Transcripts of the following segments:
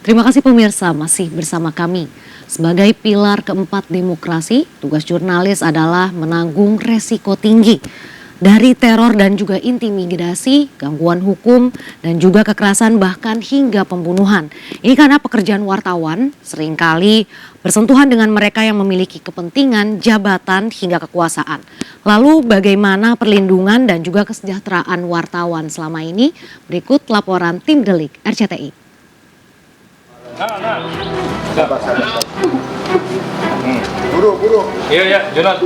Terima kasih pemirsa masih bersama kami. Sebagai pilar keempat demokrasi, tugas jurnalis adalah menanggung resiko tinggi dari teror dan juga intimidasi, gangguan hukum, dan juga kekerasan bahkan hingga pembunuhan. Ini karena pekerjaan wartawan seringkali bersentuhan dengan mereka yang memiliki kepentingan, jabatan, hingga kekuasaan. Lalu bagaimana perlindungan dan juga kesejahteraan wartawan selama ini? Berikut laporan tim Delik RCTI. Buru. Iya, Jonat.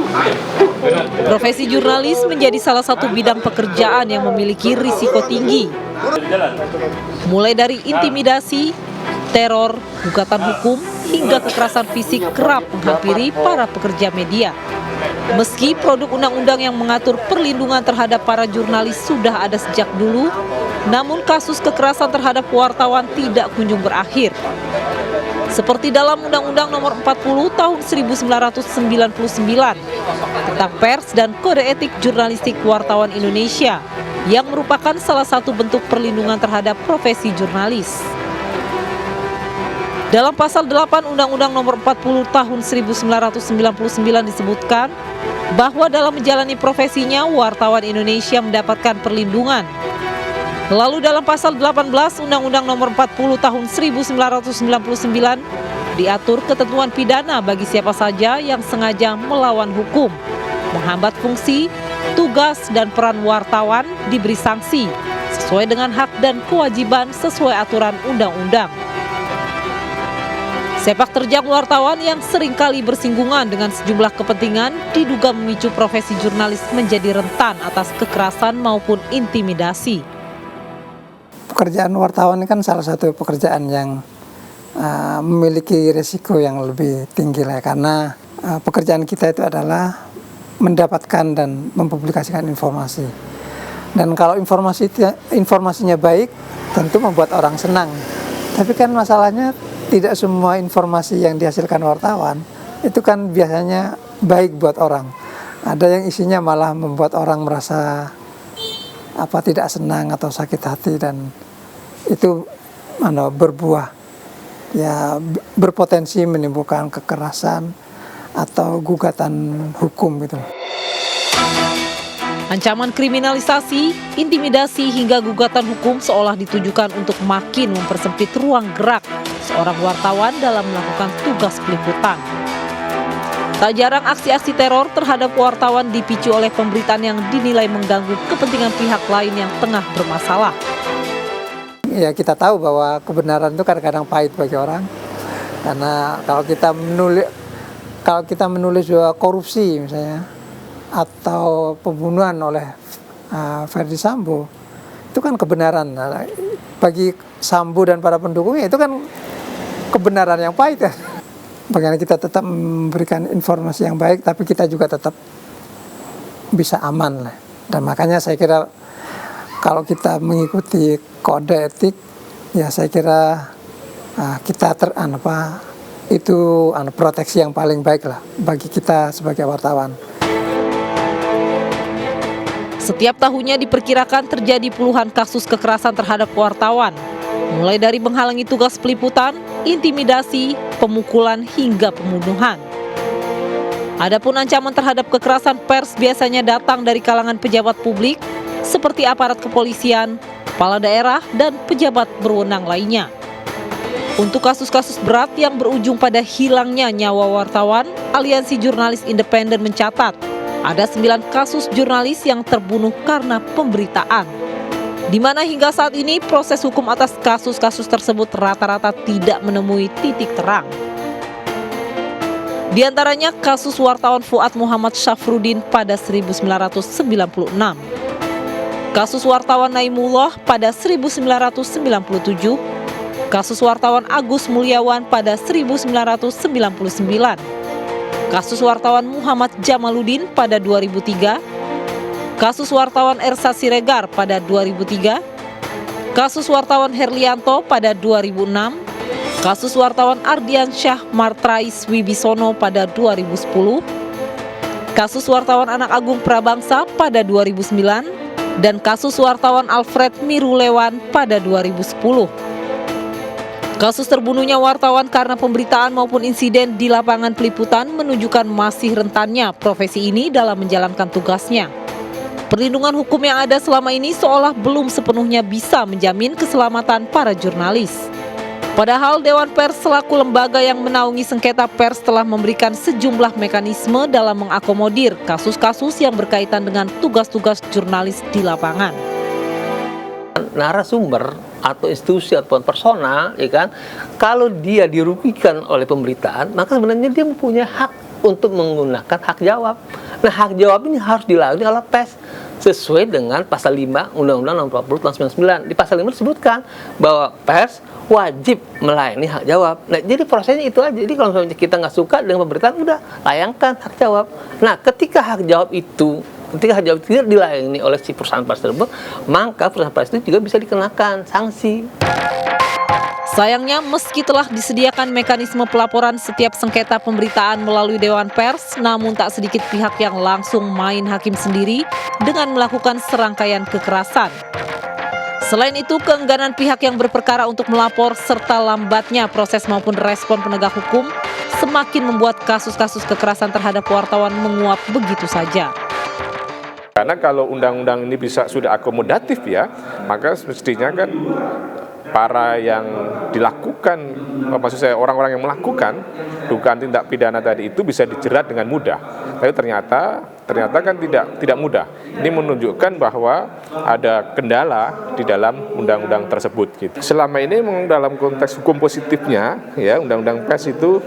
Profesi jurnalis menjadi salah satu bidang pekerjaan yang memiliki risiko tinggi. Mulai dari intimidasi, teror, gugatan hukum, hingga kekerasan fisik kerap menghampiri para pekerja media. Meski produk undang-undang yang mengatur perlindungan terhadap para jurnalis sudah ada sejak dulu, namun kasus kekerasan terhadap wartawan tidak kunjung berakhir. Seperti dalam Undang-Undang Nomor 40 Tahun 1999 tentang Pers dan Kode Etik Jurnalistik Wartawan Indonesia yang merupakan salah satu bentuk perlindungan terhadap profesi jurnalis. Dalam pasal 8 Undang-Undang Nomor 40 Tahun 1999 disebutkan bahwa dalam menjalani profesinya wartawan Indonesia mendapatkan perlindungan. Lalu dalam pasal 18 Undang-Undang Nomor 40 Tahun 1999 diatur ketentuan pidana bagi siapa saja yang sengaja melawan hukum, menghambat fungsi, tugas, dan peran wartawan diberi sanksi sesuai dengan hak dan kewajiban sesuai aturan undang-undang. Sepak terjang wartawan yang seringkali bersinggungan dengan sejumlah kepentingan diduga memicu profesi jurnalis menjadi rentan atas kekerasan maupun intimidasi. Pekerjaan wartawan ini kan salah satu pekerjaan yang memiliki risiko yang lebih tinggi lah, karena pekerjaan kita itu adalah mendapatkan dan mempublikasikan informasi. Dan kalau informasinya baik, tentu membuat orang senang. Tapi kan masalahnya tidak semua informasi yang dihasilkan wartawan itu kan biasanya baik buat orang. Ada yang isinya malah membuat orang merasa tidak senang atau sakit hati, dan itu berbuah berpotensi menimbulkan kekerasan atau gugatan hukum gitu. Ancaman kriminalisasi, intimidasi hingga gugatan hukum seolah ditujukan untuk makin mempersempit ruang gerak seorang wartawan dalam melakukan tugas peliputan. Tak jarang aksi-aksi teror terhadap wartawan dipicu oleh pemberitaan yang dinilai mengganggu kepentingan pihak lain yang tengah bermasalah. Ya, kita tahu bahwa kebenaran itu kadang-kadang pahit bagi orang. Karena kalau kita menulis bahwa korupsi misalnya atau pembunuhan oleh Ferdy Sambo, itu kan kebenaran. Nah, bagi Sambo dan para pendukungnya itu kan kebenaran yang pahit ya. Bagaimana kita tetap memberikan informasi yang baik, tapi kita juga tetap bisa aman lah. Dan makanya saya kira kalau kita mengikuti kode etik, ya saya kira kita proteksi yang paling baik lah bagi kita sebagai wartawan. Setiap tahunnya diperkirakan terjadi puluhan kasus kekerasan terhadap wartawan, mulai dari menghalangi tugas peliputan, intimidasi, pemukulan, hingga pembunuhan. Adapun ancaman terhadap kekerasan pers biasanya datang dari kalangan pejabat publik seperti aparat kepolisian, kepala daerah, dan pejabat berwenang lainnya. Untuk kasus-kasus berat yang berujung pada hilangnya nyawa wartawan, Aliansi Jurnalis Independen mencatat ada 9 kasus jurnalis yang terbunuh karena pemberitaan, di mana hingga saat ini proses hukum atas kasus-kasus tersebut rata-rata tidak menemui titik terang. Di antaranya kasus wartawan Fuad Muhammad Syafruddin pada 1996, kasus wartawan Naimullah pada 1997, kasus wartawan Agus Mulyawan pada 1999, kasus wartawan Muhammad Jamaluddin pada 2003, kasus wartawan Ersa Siregar pada 2003, kasus wartawan Herlianto pada 2006, kasus wartawan Ardiansyah Martrais Wibisono pada 2010, kasus wartawan Anak Agung Prabangsa pada 2009, dan kasus wartawan Alfred Mirulewan pada 2010. Kasus terbunuhnya wartawan karena pemberitaan maupun insiden di lapangan peliputan menunjukkan masih rentannya profesi ini dalam menjalankan tugasnya. Perlindungan hukum yang ada selama ini seolah belum sepenuhnya bisa menjamin keselamatan para jurnalis. Padahal Dewan Pers selaku lembaga yang menaungi sengketa pers telah memberikan sejumlah mekanisme dalam mengakomodir kasus-kasus yang berkaitan dengan tugas-tugas jurnalis di lapangan. Narasumber atau institusi ataupun personal, ya kan, kalau dia dirugikan oleh pemberitaan, maka sebenarnya dia mempunyai hak untuk menggunakan hak jawab. Nah, hak jawab ini harus dilalui oleh pers sesuai dengan pasal 5 Undang-Undang Nomor 40 Tahun 99. Di pasal 5 disebutkan bahwa pers wajib melayani hak jawab. Nah, jadi prosesnya itu aja. Jadi kalau misalnya kita nggak suka dengan pemberitaan, udah layangkan hak jawab. Nah, ketika hak jawab itu tidak dilayani oleh si perusahaan pers tersebut, maka perusahaan pers itu juga bisa dikenakan sanksi. Sayangnya, meski telah disediakan mekanisme pelaporan setiap sengketa pemberitaan melalui Dewan Pers, namun tak sedikit pihak yang langsung main hakim sendiri dengan melakukan serangkaian kekerasan. Selain itu, keengganan pihak yang berperkara untuk melapor serta lambatnya proses maupun respon penegak hukum semakin membuat kasus-kasus kekerasan terhadap wartawan menguap begitu saja. Karena kalau undang-undang ini sudah akomodatif ya, maka mestinya kan para yang dilakukan, maksud saya orang-orang yang melakukan dugaan tindak pidana tadi itu bisa dijerat dengan mudah. Tapi ternyata kan tidak mudah. Ini menunjukkan bahwa ada kendala di dalam undang-undang tersebut gitu. Selama ini memang dalam konteks hukum positifnya ya, undang-undang pers itu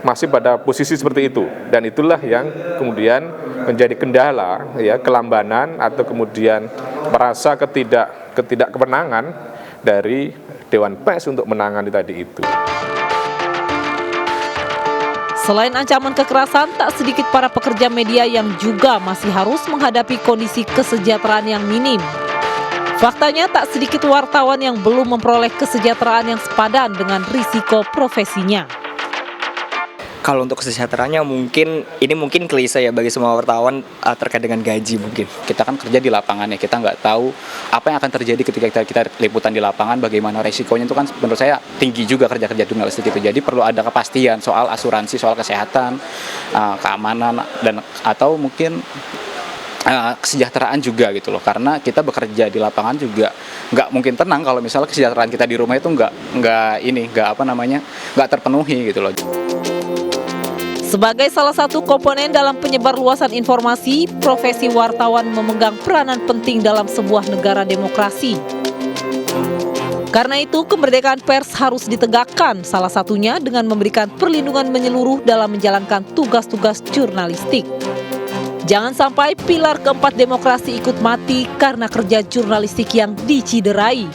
masih pada posisi seperti itu, dan itulah yang kemudian menjadi kendala ya, kelambanan atau kemudian merasa ketidakkewenangan dari Dewan Pers untuk menangani tadi itu. Selain ancaman kekerasan, tak sedikit para pekerja media yang juga masih harus menghadapi kondisi kesejahteraan yang minim. Faktanya tak sedikit wartawan yang belum memperoleh kesejahteraan yang sepadan dengan risiko profesinya. Kalau untuk kesejahteraannya mungkin klise ya bagi semua wartawan terkait dengan gaji mungkin. Kita kan kerja di lapangan ya, kita nggak tahu apa yang akan terjadi ketika kita liputan di lapangan, bagaimana resikonya itu kan menurut saya tinggi juga kerja jurnalistik itu. Jadi perlu ada kepastian soal asuransi, soal kesehatan, keamanan, dan atau mungkin kesejahteraan juga gitu loh, karena kita bekerja di lapangan juga nggak mungkin tenang kalau misalnya kesejahteraan kita di rumah itu nggak terpenuhi gitu loh. Sebagai salah satu komponen dalam penyebar luasan informasi, profesi wartawan memegang peranan penting dalam sebuah negara demokrasi. Karena itu, kemerdekaan pers harus ditegakkan, salah satunya dengan memberikan perlindungan menyeluruh dalam menjalankan tugas-tugas jurnalistik. Jangan sampai pilar keempat demokrasi ikut mati karena kerja jurnalistik yang diciderai.